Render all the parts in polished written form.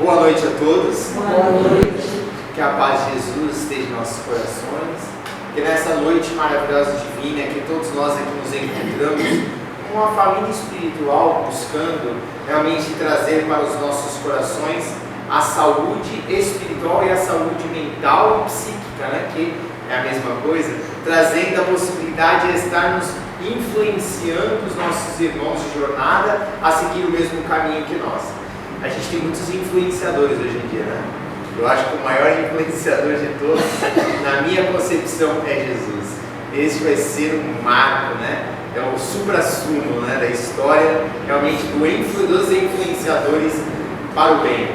Boa noite a todos. Boa noite. Que a paz de Jesus esteja em nossos corações. Que nessa noite maravilhosa e divina, que todos nós aqui nos encontramos como uma família espiritual, buscando realmente trazer para os nossos corações a saúde espiritual e a saúde mental e psíquica, né? Que é a mesma coisa, trazendo a possibilidade de estarmos influenciando os nossos irmãos de jornada a seguir o mesmo caminho que nós. A gente tem muitos influenciadores hoje em dia, né? Eu acho que o maior influenciador de todos, na minha concepção, é Jesus. Esse vai ser um marco, né? É o suprassumo, né, da história, realmente, dos influenciadores para o bem.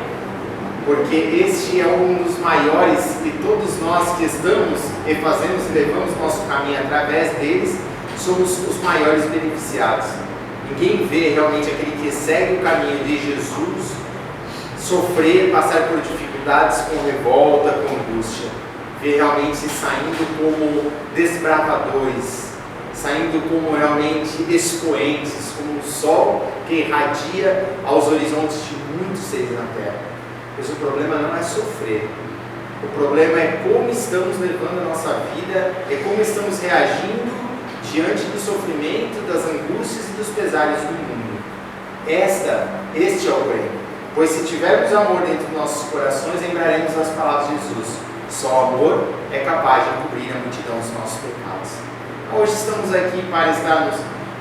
Porque este é um dos maiores, e todos nós que estamos e fazemos e levamos nosso caminho através deles, somos os maiores beneficiados. Ninguém vê realmente aquele que segue o caminho de Jesus sofrer, passar por dificuldades com revolta, com angústia. Vê realmente saindo como desbravadores, saindo como realmente expoentes, como o sol que irradia aos horizontes de muitos seres na terra. Mas o problema não é sofrer. O problema é como estamos levando a nossa vida, é como estamos reagindo diante do sofrimento, das angústias e dos pesares do mundo. Este é o bem. Pois se tivermos amor dentro dos nossos corações, lembraremos as palavras de Jesus. Só o amor é capaz de cobrir a multidão dos nossos pecados. Hoje estamos aqui para estarmos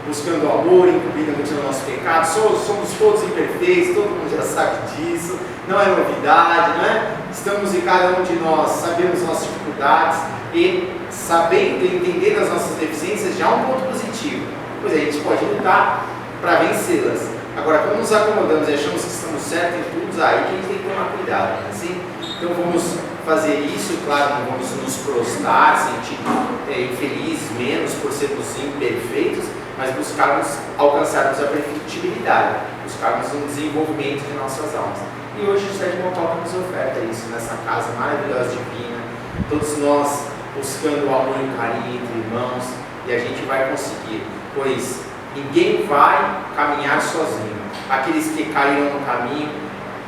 buscando o amor, encobrir a multidão dos nossos pecados. Somos todos imperfeitos, todo mundo já sabe disso, não é novidade, não é? Estamos em cada um de nós, sabemos nossas dificuldades e sabendo e entendendo as nossas deficiências já é um ponto positivo, pois a gente pode lutar para vencê-las. Agora, quando nos acomodamos e achamos que estamos certos em tudo, aí que a gente tem que tomar cuidado, né? Assim, então vamos fazer isso, claro, não vamos nos prostrar, sentir infelizes menos por sermos imperfeitos, mas buscarmos alcançarmos a perfectibilidade, buscarmos um desenvolvimento de nossas almas. E hoje o José de Mococa nos oferta isso nessa casa maravilhosa, divina, todos nós buscando o amor e o carinho entre irmãos, e a gente vai conseguir, pois ninguém vai caminhar sozinho. Aqueles que caíram no caminho,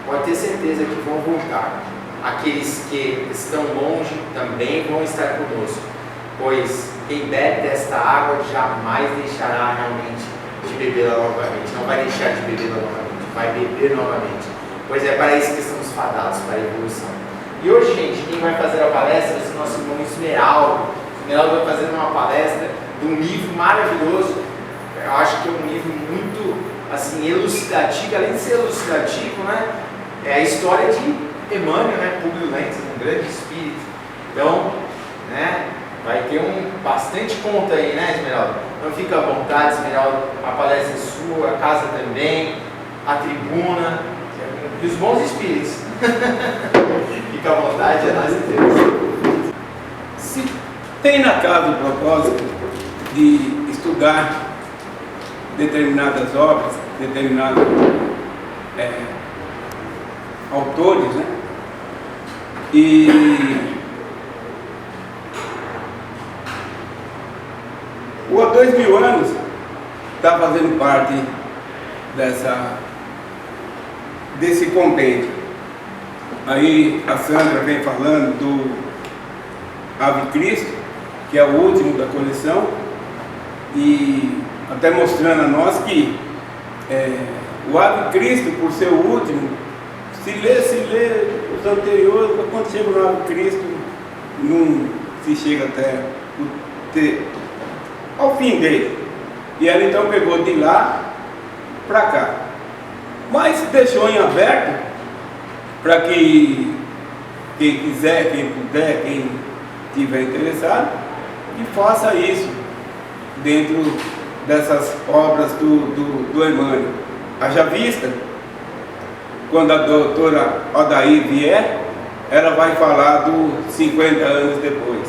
pode ter certeza que vão voltar. Aqueles que estão longe também vão estar conosco, pois quem bebe desta água jamais deixará realmente de bebê-la novamente. Não vai deixar de bebê-la novamente, vai beber novamente. Pois é para isso que estamos fadados, para a evolução. E hoje, gente, quem vai fazer a palestra é o nosso irmão Esmeraldo. Esmeraldo vai fazer uma palestra de um livro maravilhoso. Eu acho que é um livro muito assim, elucidativo, além de ser elucidativo, né? É a história de Emmanuel, né? Públio Lentz, um grande espírito. Então, né? Vai ter bastante conta aí, né, Esmeralda? Então fica à vontade, Esmeralda, a palestra é sua, a casa também, a tribuna e os bons espíritos. Fica à vontade, é nós e Deus. Se tem na casa o propósito de estudar determinadas obras, determinados autores, né? E o há 2000 anos está fazendo parte desse compêndio. Aí a Sandra vem falando do Ave Cristo, que é o último da coleção, e até mostrando a nós que o Ave Cristo, por ser o último, se lê os anteriores, quando chega no Ave Cristo, não se chega até ao fim dele. E ela então pegou de lá para cá, mas deixou em aberto para que quem quiser, quem puder, quem estiver interessado, que faça isso dentro dessas obras do Emmanuel. Haja vista, quando a doutora Odair vier, ela vai falar dos 50 anos depois.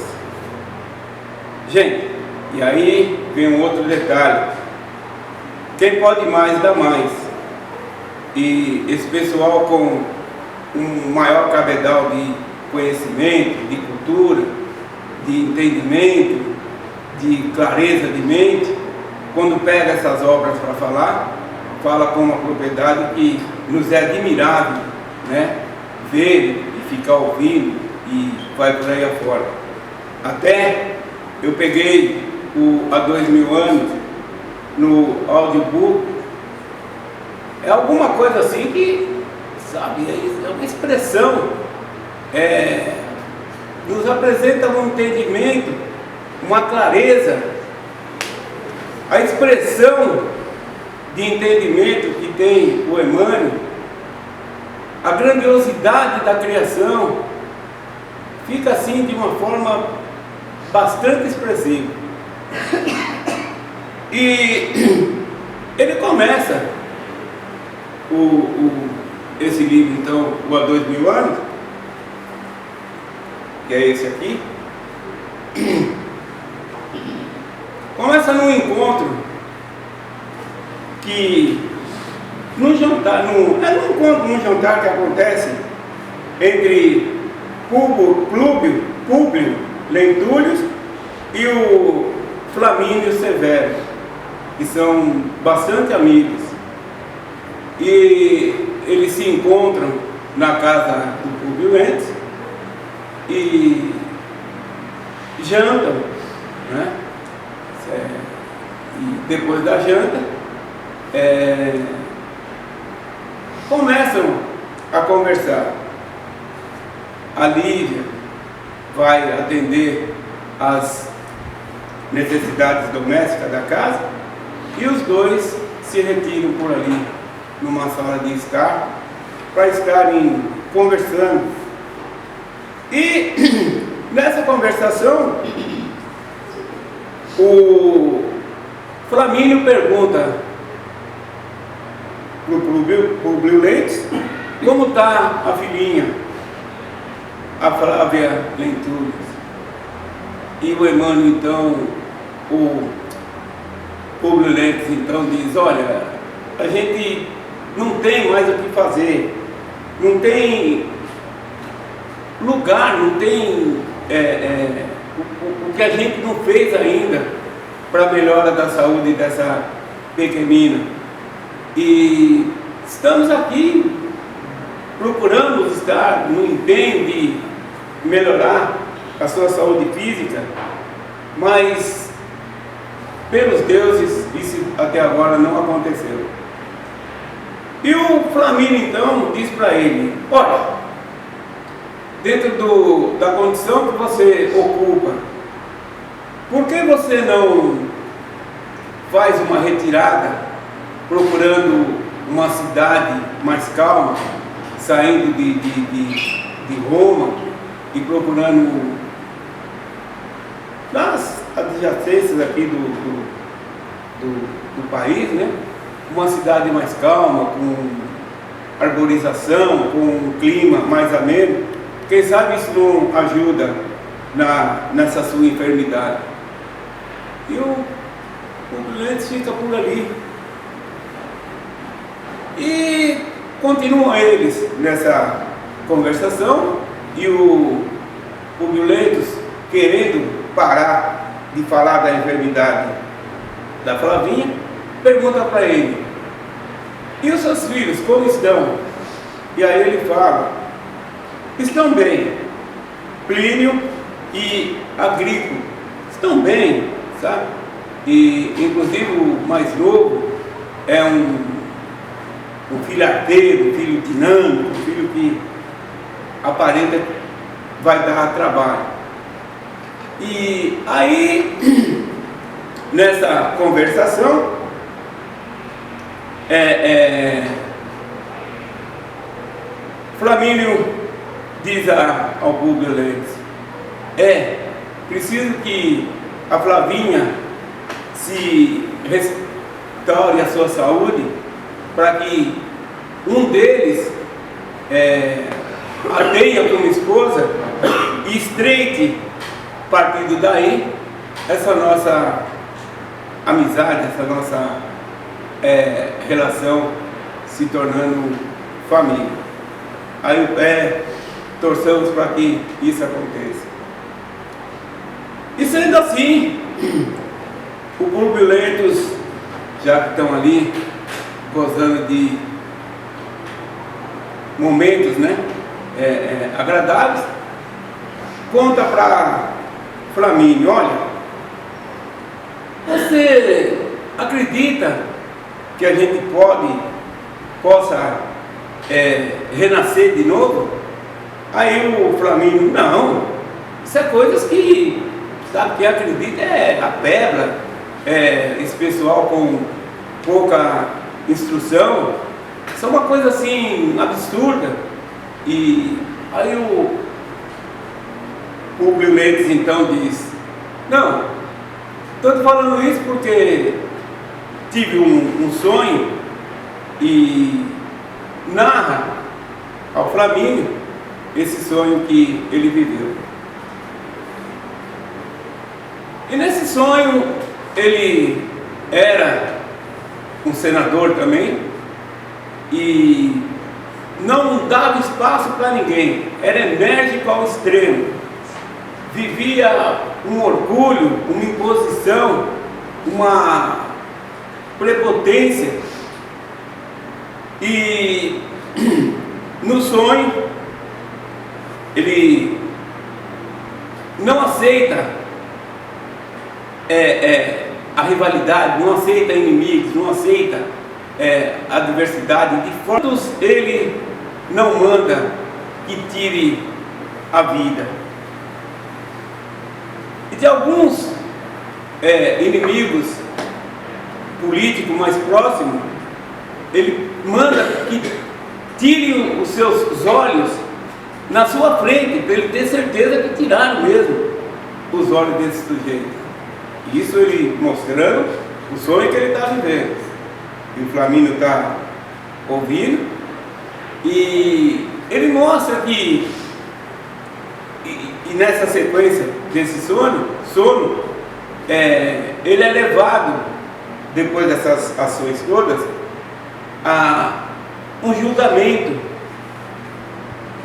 Gente, e aí vem um outro detalhe: quem pode mais, dá mais. E esse pessoal com um maior cabedal de conhecimento, de cultura, de entendimento, de clareza de mente, quando pega essas obras para falar, fala com uma propriedade que nos é admirável né? Ver e ficar ouvindo e vai por aí afora. Até eu peguei há 2000 anos no audiobook, é alguma coisa assim que, sabe, é uma expressão, nos apresenta um entendimento, uma clareza, a expressão de entendimento que tem o Emmanuel, a grandiosidade da criação, fica assim de uma forma bastante expressiva. E ele começa esse livro, então, há 2000 anos, que é esse aqui, começa num encontro que, num jantar que acontece entre Públio Lentulus e o Flamínio Severo, que são bastante amigos, e eles se encontram na casa do Públio Lentulus e jantam, né? E depois da janta começam a conversar. A Lívia vai atender as necessidades domésticas da casa e os dois se retiram por ali numa sala de estar para estarem conversando. E nessa conversação o Flamínio pergunta para o Públio Lentulus como está a filhinha, a Flávia Lentulus. E o Emmanuel, então, o Públio Lentulus, então, diz: olha, a gente não tem mais o que fazer, não tem lugar, não tem o que a gente não fez ainda para a melhora da saúde dessa pequenina. E estamos aqui, procuramos estar no empenho de melhorar a sua saúde física, mas pelos deuses isso até agora não aconteceu. E o Flamínio então diz para ele: olha, dentro da condição que você ocupa, por que você não faz uma retirada procurando uma cidade mais calma, saindo de Roma e procurando nas adjacências aqui do país, né? Uma cidade mais calma, com arborização, com um clima mais ameno? Quem sabe isso não ajuda nessa sua enfermidade? E o doente fica por ali. E continuam eles nessa conversação, e o Públio Lentulus, querendo parar de falar da enfermidade da Flavinha, pergunta para ele: e os seus filhos, como estão? E aí ele fala: estão bem. Plínio e Agrico estão bem, sabe? E inclusive o mais novo é um filho arteiro, um filho dinâmico, um filho que aparenta vai dar trabalho. E aí, nessa conversação, Flamínio diz ao Públio Lentulus: preciso que a Flavinha se restaure a sua saúde, para que um deles a tenha como esposa e estreite, partindo daí, essa nossa amizade, essa nossa relação se tornando família. Aí torçamos para que isso aconteça. E sendo assim, o Públio Lentulus, já que estão ali gozando de momentos, né, agradáveis, conta para Flamínio: olha, você acredita que a gente possa renascer de novo? Aí o Flamínio: não, isso é coisas que, sabe, quem acredita é a pedra, esse pessoal com pouca instrução, isso é uma coisa assim absurda. E aí o Públio Ledes então diz: não, estou te falando isso porque tive um sonho, e narra ao Flamínio esse sonho que ele viveu. E nesse sonho ele era um senador também, e não dava espaço para ninguém, era enérgico ao extremo, vivia um orgulho, uma imposição, uma prepotência. E no sonho ele não aceita a rivalidade, não aceita inimigos, não aceita adversidade. De forma ele não manda que tire a vida. E de alguns inimigos políticos mais próximos, ele manda que tirem os seus olhos na sua frente, para ele ter certeza que tiraram mesmo os olhos desse sujeito. Isso ele mostrando o sonho que ele está vivendo. E o Flamínio está ouvindo, e ele mostra que, e nessa sequência desse sono, ele é levado, depois dessas ações todas, a um julgamento.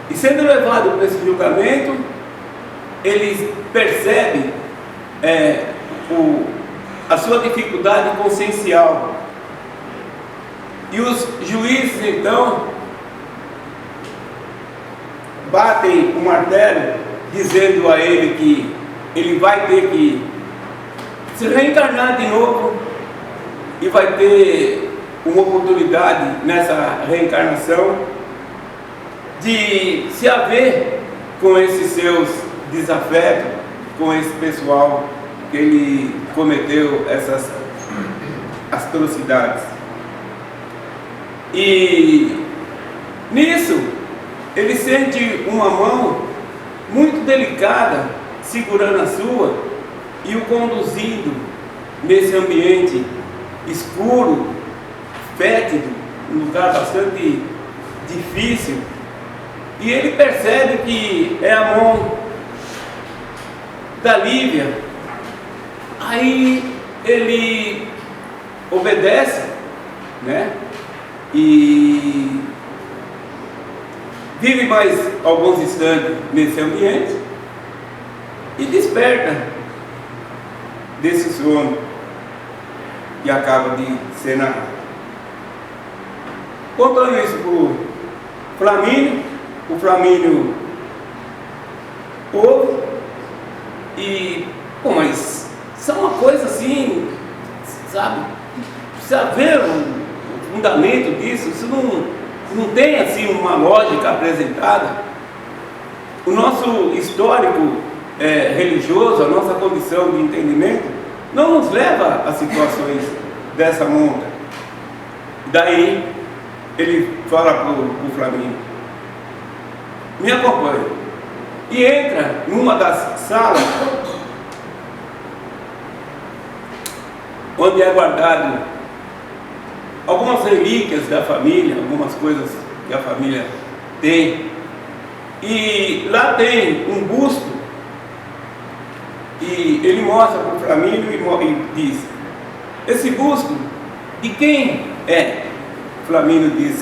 E sendo levado para esse julgamento, ele percebe a sua dificuldade consciencial. E os juízes então batem o martelo, dizendo a ele que ele vai ter que se reencarnar de novo, e vai ter uma oportunidade nessa reencarnação de se haver com esses seus desafetos, com esse pessoal que ele cometeu essas atrocidades. E nisso ele sente uma mão muito delicada segurando a sua e o conduzindo nesse ambiente escuro, fétido, um lugar bastante difícil. E ele percebe que é a mão da Lívia. Aí ele obedece, né? E vive mais alguns instantes nesse ambiente e desperta desse sono que acaba de ser narrado. Contando isso para o Flamínio, o Flamínio ouve e, mas isso é uma coisa assim, sabe? Precisa ver o fundamento disso, isso não tem assim uma lógica apresentada. O nosso histórico religioso, a nossa condição de entendimento, não nos leva a situações dessa monta. Daí ele fala para o Flamínio: me acompanhe. E entra numa das salas onde é guardado algumas relíquias da família, algumas coisas que a família tem. E lá tem um busto, e ele mostra para o Flamínio e diz: esse busto, de quem é? O Flamínio diz: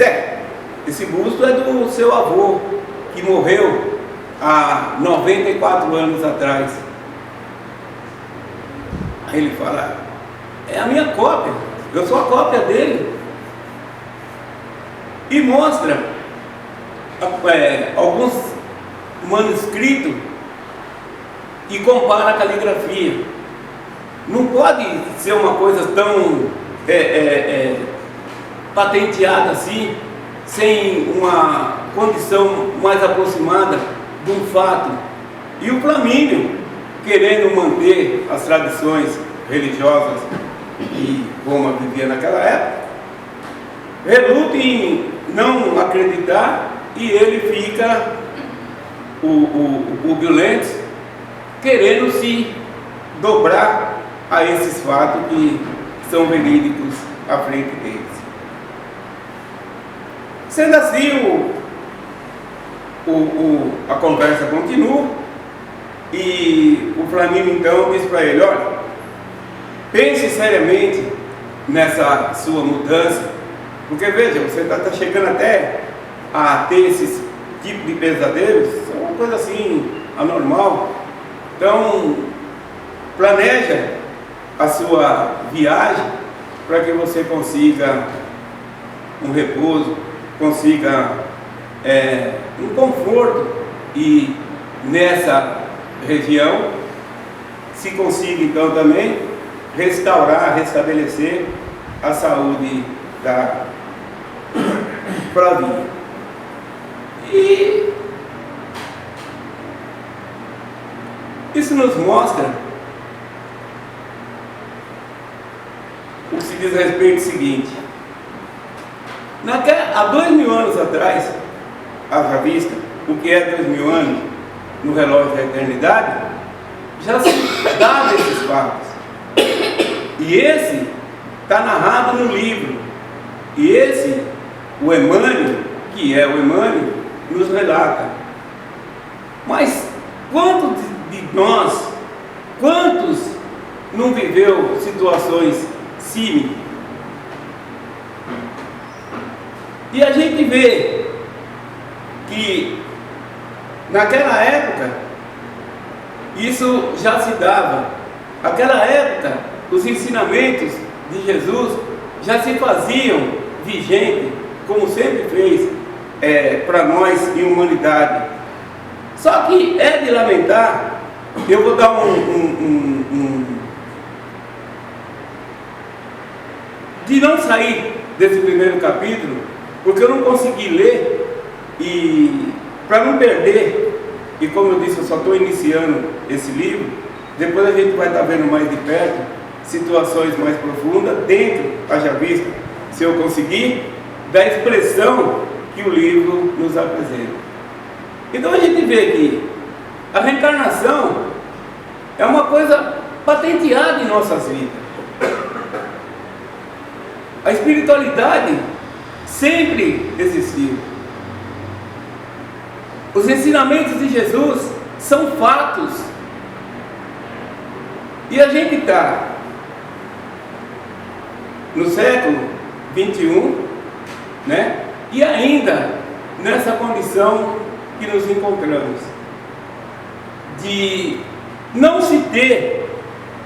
esse busto é do seu avô, que morreu há 94 anos atrás. Aí ele fala: é a minha cópia, eu sou a cópia dele. E mostra alguns manuscritos e compara a caligrafia. Não pode ser uma coisa tão patenteada assim, sem uma condição mais aproximada de um fato. E o Flamínio, querendo manter as tradições religiosas que Roma vivia naquela época, reluta em não acreditar, e ele fica, o Violentes, querendo se dobrar a esses fatos que são verídicos à frente deles. Sendo assim, a conversa continua, e o Flamínio então diz para ele: olha, pense seriamente nessa sua mudança, porque veja, você está chegando até a ter esses tipos de pesadelos, é uma coisa assim anormal. Então, planeja a sua viagem para que você consiga um repouso, consiga um conforto, e nessa região se consiga então também restaurar, restabelecer a saúde da Flavinha. E isso nos mostra o que se diz a respeito do seguinte: há 2000 anos atrás, haja vista o que é 2000 anos no relógio da eternidade, já se dava esses fatos. E esse está narrado no livro. E esse, o Emmanuel, que é o Emmanuel, nos relata. Mas quantos de nós, quantos não viveu situações símiles? E a gente vê que naquela época isso já se dava. Naquela época os ensinamentos de Jesus já se faziam vigentes, como sempre fez para nós em humanidade. Só que é de lamentar, eu vou dar de não sair desse primeiro capítulo, porque eu não consegui ler, e para não perder, e como eu disse, eu só estou iniciando esse livro, depois a gente vai estar vendo mais de perto situações mais profundas, dentro, haja vista, se eu conseguir, da expressão que o livro nos apresenta. Então a gente vê que a reencarnação é uma coisa patenteada em nossas vidas. A espiritualidade sempre existiu. Os ensinamentos de Jesus são fatos. E a gente está no século 21, né? E ainda nessa condição que nos encontramos, de não se ter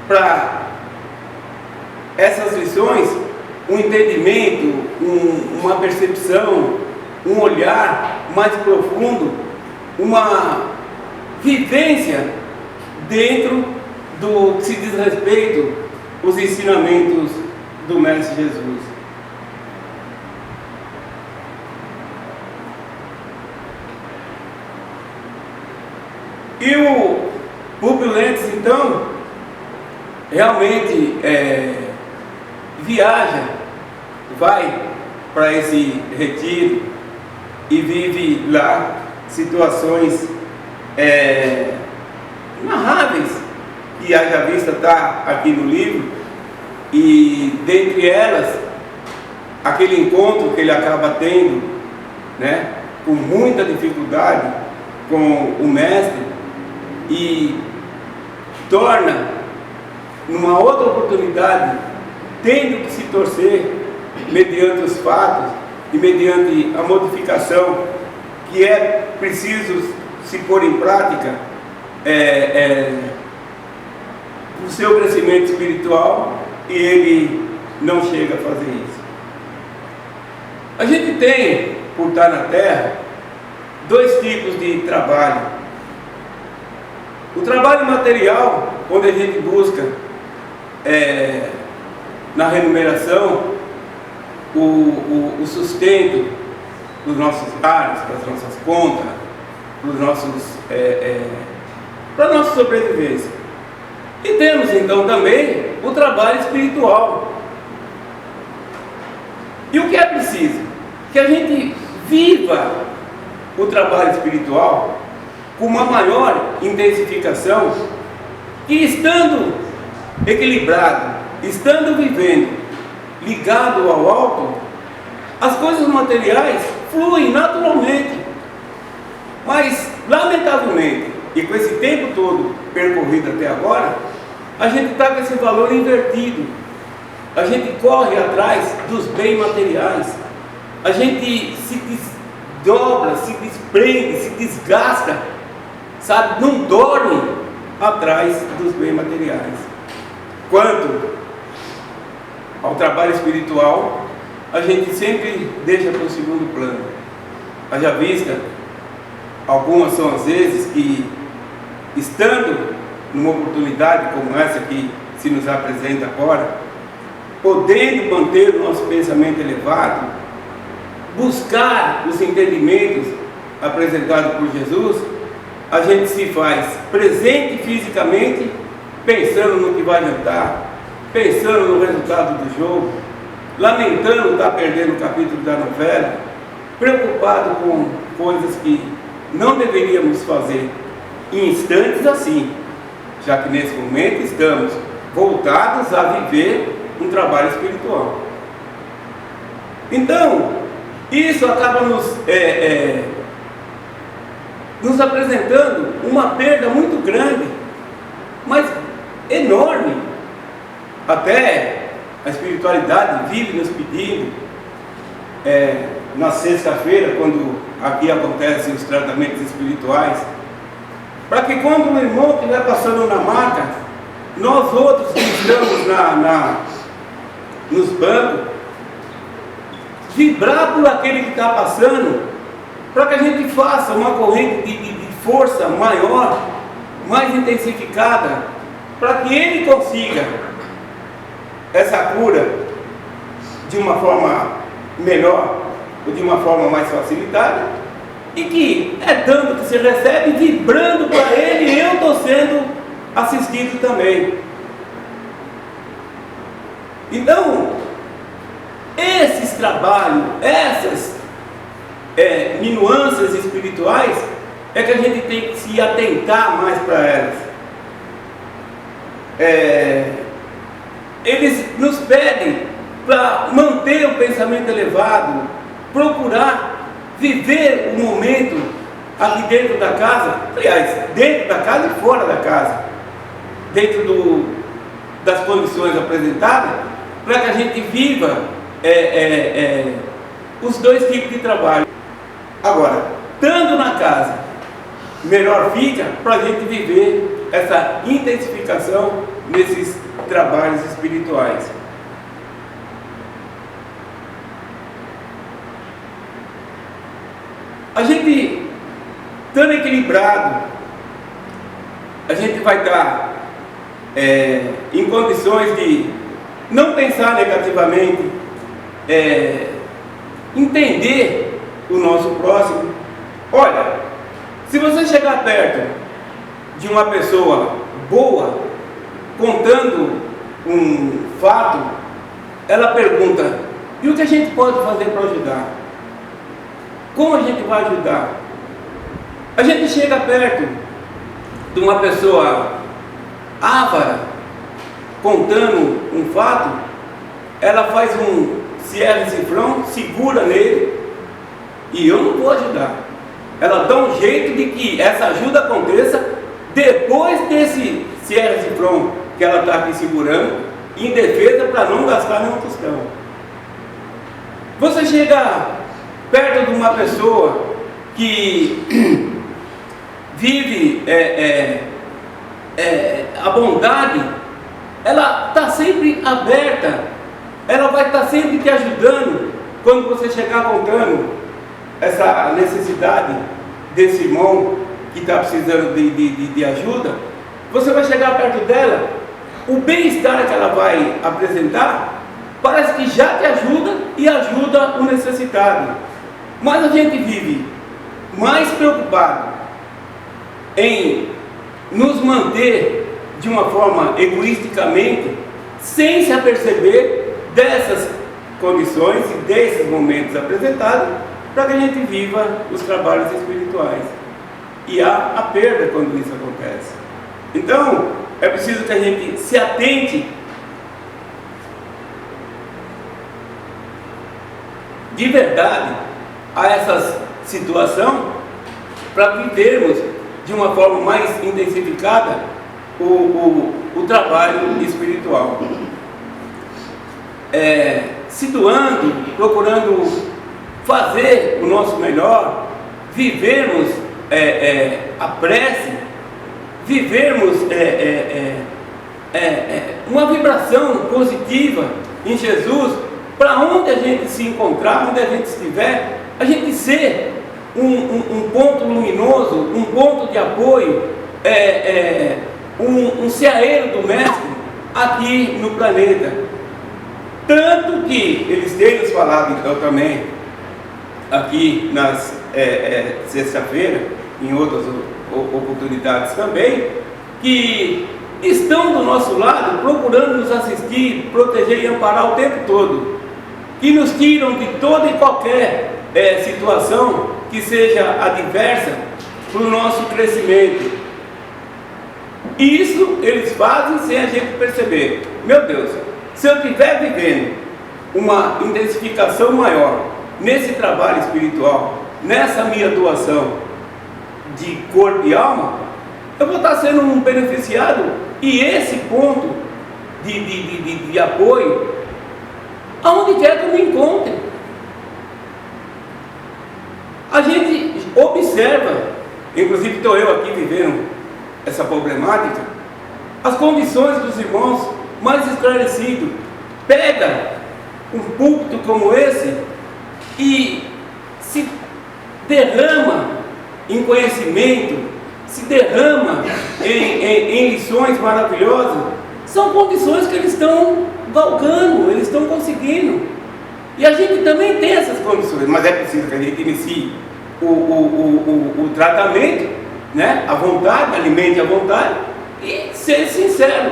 para essas lições um entendimento, uma percepção, um olhar mais profundo, uma vivência dentro do que se diz respeito aos ensinamentos do Mestre Jesus. E o Públio Lentz, então, realmente viaja, vai para esse retiro e vive lá situações narráveis, que haja vista está aqui no livro, e dentre elas, aquele encontro que ele acaba tendo, né, com muita dificuldade com o Mestre, e torna, numa outra oportunidade, tendo que se torcer mediante os fatos e mediante a modificação que é preciso se pôr em prática o seu crescimento espiritual, e ele não chega a fazer isso. A gente tem, por estar na Terra, dois tipos de trabalho. O trabalho material, onde a gente busca na remuneração o sustento dos nossos lares, das nossas contas, para a nossa sobrevivência. E temos então também o trabalho espiritual. E o que é preciso? Que a gente viva o trabalho espiritual com uma maior intensificação, que estando equilibrado, estando vivendo ligado ao alto, as coisas materiais fluem naturalmente. Mas, lamentavelmente, e com esse tempo todo percorrido até agora, a gente está com esse valor invertido. A gente corre atrás dos bens materiais. A gente se desdobra, se desprende, se desgasta, sabe? Não dorme atrás dos bens materiais. Quanto ao trabalho espiritual, a gente sempre deixa para o segundo plano. Haja vista, algumas são as vezes que, estando numa oportunidade como essa que se nos apresenta agora, podendo manter o nosso pensamento elevado, buscar os entendimentos apresentados por Jesus, a gente se faz presente fisicamente, pensando no que vai jantar, pensando no resultado do jogo, lamentando estar perdendo o capítulo da novela, preocupado com coisas que não deveríamos fazer em instantes assim, já que nesse momento estamos voltados a viver um trabalho espiritual. Então, isso acaba nos apresentando uma perda muito grande, mas enorme. Até a espiritualidade vive nos pedindo, na sexta-feira, quando aqui acontecem os tratamentos espirituais, para que quando o irmão estiver passando na maca, nós outros que estamos nos bancos, vibrar por aquele que está passando, para que a gente faça uma corrente de força maior, mais intensificada, para que ele consiga essa cura de uma forma melhor, ou de uma forma mais facilitada, e que é dando que se recebe, vibrando para ele, e eu estou sendo assistido também. Então, esses trabalhos, essas nuances espirituais, é que a gente tem que se atentar mais para elas. Eles nos pedem para manter o pensamento elevado, procurar viver o momento aqui dentro da casa, aliás, dentro da casa e fora da casa, dentro das condições apresentadas, para que a gente viva os dois tipos de trabalho. Agora, estando na casa, melhor fica para a gente viver essa intensificação nesses trabalhos espirituais. A gente, estando equilibrado, a gente vai estar em condições de não pensar negativamente, entender o nosso próximo. Olha, se você chegar perto de uma pessoa boa, contando um fato, ela pergunta: e o que a gente pode fazer para ajudar? Como a gente vai ajudar? A gente chega perto de uma pessoa avara, contando um fato, ela faz um cierre cifrão, segura nele, e eu não vou ajudar. Ela dá um jeito de que essa ajuda aconteça depois desse cierre cifrão que ela está aqui segurando, em defesa, para não gastar nenhum tostão. Você chega perto de uma pessoa que vive a bondade, ela está sempre aberta, ela vai estar sempre te ajudando quando você chegar contando essa necessidade desse irmão que está precisando de ajuda, você vai chegar perto dela, o bem-estar que ela vai apresentar parece que já te ajuda e ajuda o necessitado. Mas a gente vive mais preocupado em nos manter de uma forma egoisticamente, sem se aperceber dessas condições e desses momentos apresentados, para que a gente viva os trabalhos espirituais. E há a perda quando isso acontece. Então, é preciso que a gente se atente de verdade a essa situação, para vivermos de uma forma mais intensificada o trabalho espiritual. Se doando, procurando fazer o nosso melhor, vivermos a prece, vivermos uma vibração positiva em Jesus, para onde a gente se encontrar, onde a gente estiver, a gente ser um ponto luminoso, um ponto de apoio, um ceareiro do Mestre aqui no planeta. Tanto que eles têm nos falado então também, aqui nas sexta-feira, em outras oportunidades também, que estão do nosso lado, procurando nos assistir, proteger e amparar o tempo todo, que nos tiram de toda e qualquer situação que seja adversa para o nosso crescimento. Isso eles fazem sem a gente perceber. Meu Deus, se eu estiver vivendo uma intensificação maior nesse trabalho espiritual, nessa minha doação de corpo e alma, eu vou estar sendo um beneficiado, e esse ponto de apoio, aonde quer que eu me encontre. A gente observa, inclusive estou eu aqui vivendo essa problemática, as condições dos irmãos mais esclarecidos. Pega um púlpito como esse e se derrama em conhecimento, se derrama em lições maravilhosas. São condições que eles estão galgando, eles estão conseguindo. E a gente também tem essas condições, mas é preciso que a gente inicie o tratamento, né? A vontade, alimente a vontade e ser sincero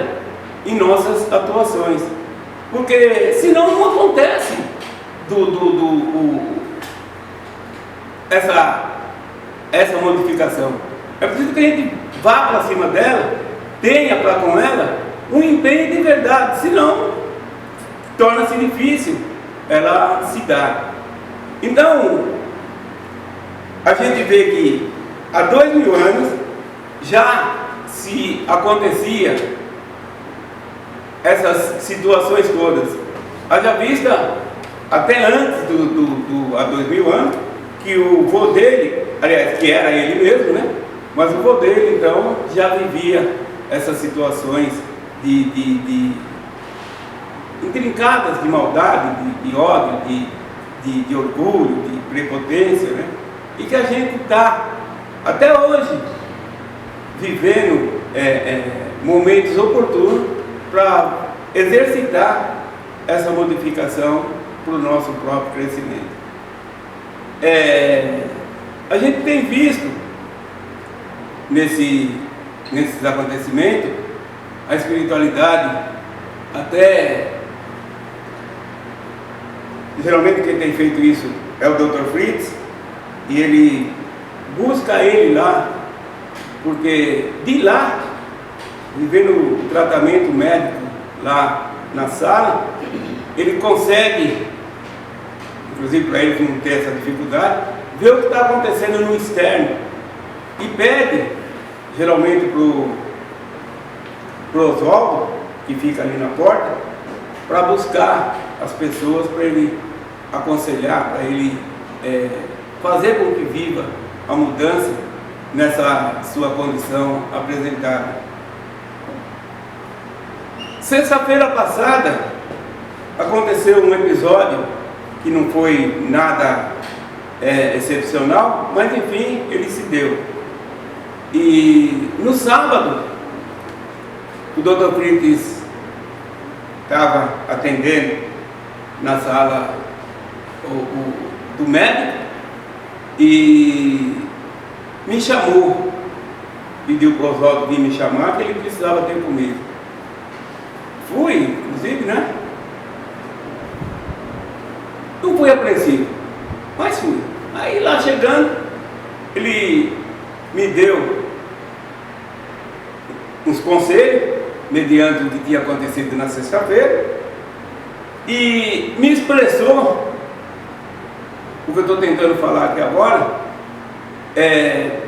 em nossas atuações, porque senão não acontece essa modificação. É preciso que a gente vá para cima dela, tenha para com ela um empenho de verdade, senão torna-se difícil ela se dar. Então, a gente vê que há 2000 anos já se acontecia essas situações todas. Haja vista, até antes há 2000 anos, que o vô dele, aliás, que era ele mesmo, né? Mas o vô dele, então, já vivia essas situações intrincadas de maldade, de ódio, de orgulho, de prepotência, né? E que a gente está, até hoje, vivendo momentos oportunos para exercitar essa modificação para o nosso próprio crescimento. A gente tem visto nesses acontecimentos a espiritualidade, até geralmente quem tem feito isso é o Dr. Fritz, e ele busca ele lá, porque de lá, vivendo o tratamento médico lá na sala, ele consegue, inclusive para ele que não tem essa dificuldade, ver o que está acontecendo no externo e pede, geralmente para o Oswaldo, que fica ali na porta, para buscar as pessoas, para ele aconselhar, para ele fazer com que viva a mudança nessa sua condição apresentada. Sexta-feira passada aconteceu um episódio que não foi nada excepcional, mas enfim, ele se deu. E no sábado, o Dr. Fritz estava atendendo na sala do médico e me chamou, pediu para o Oswaldo vir me chamar, que ele precisava ter comigo. Fui, inclusive, né? Não fui apreensivo, mas fui. Aí lá chegando, ele me deu uns conselhos, mediante o que tinha acontecido na sexta-feira, e me expressou o que eu estou tentando falar aqui agora,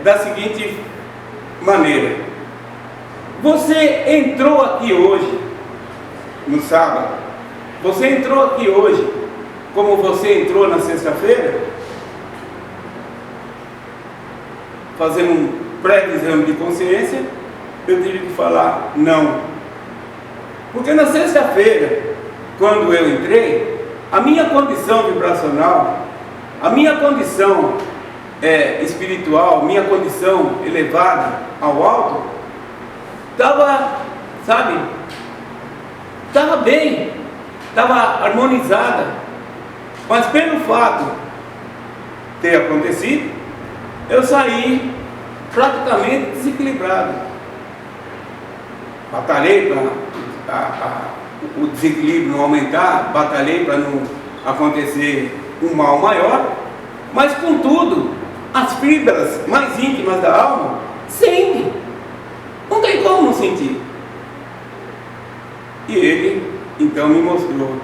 da seguinte maneira: você entrou aqui hoje, no sábado, você entrou aqui hoje, como você entrou na sexta-feira, fazendo um pré-exame de consciência. Eu tive que falar não, porque na sexta-feira, quando eu entrei, a minha condição vibracional, a minha condição espiritual, minha condição elevada ao alto, estava, sabe, estava bem, estava harmonizada, mas pelo fato de ter acontecido, eu saí praticamente desequilibrado. Batalhei para o desequilíbrio não aumentar, batalhei para não acontecer um mal maior, mas contudo, as fibras mais íntimas da alma sentem, não tem como não sentir. E ele então me mostrou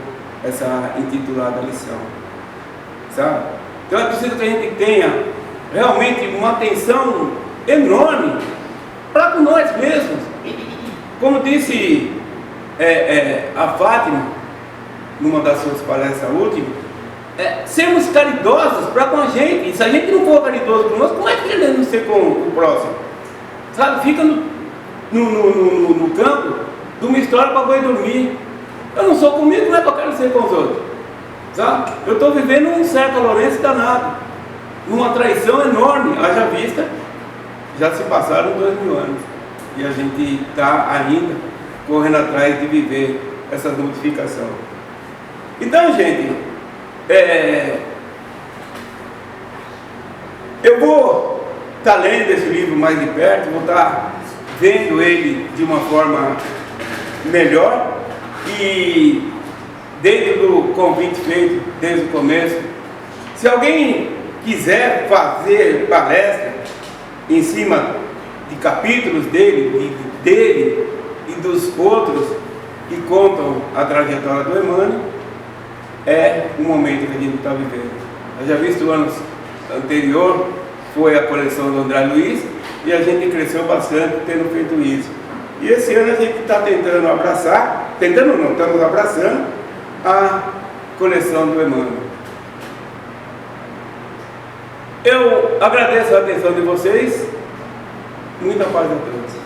essa intitulada lição, sabe? Então é preciso que a gente tenha realmente uma atenção enorme para com nós mesmos. Como disse a Fátima, numa das suas palestras últimas, sermos caridosos para com a gente. E se a gente não for caridoso conosco, como é que queremos ser com o próximo? Sabe, fica no campo de uma história para boi dormir. Eu não sou comigo, não é para querer ser com os outros. Sabe? Eu estou vivendo um certo Lourenço danado, numa traição enorme, haja vista, já se passaram 2000 anos. E a gente está ainda correndo atrás de viver essa notificação. Então, gente, eu vou estar lendo esse livro mais de perto, vou estar vendo ele de uma forma melhor, e dentro do convite feito desde o começo, se alguém quiser fazer palestra em cima de capítulos dele e dos outros que contam a trajetória do Emmanuel, é o momento que a gente está vivendo. Eu já visto o ano anterior, foi a coleção do André Luiz, e a gente cresceu bastante tendo feito isso. E esse ano a gente está tentando abraçar, estamos abraçando a coleção do Emmanuel. Eu agradeço a atenção de vocês. Muita paz a todos.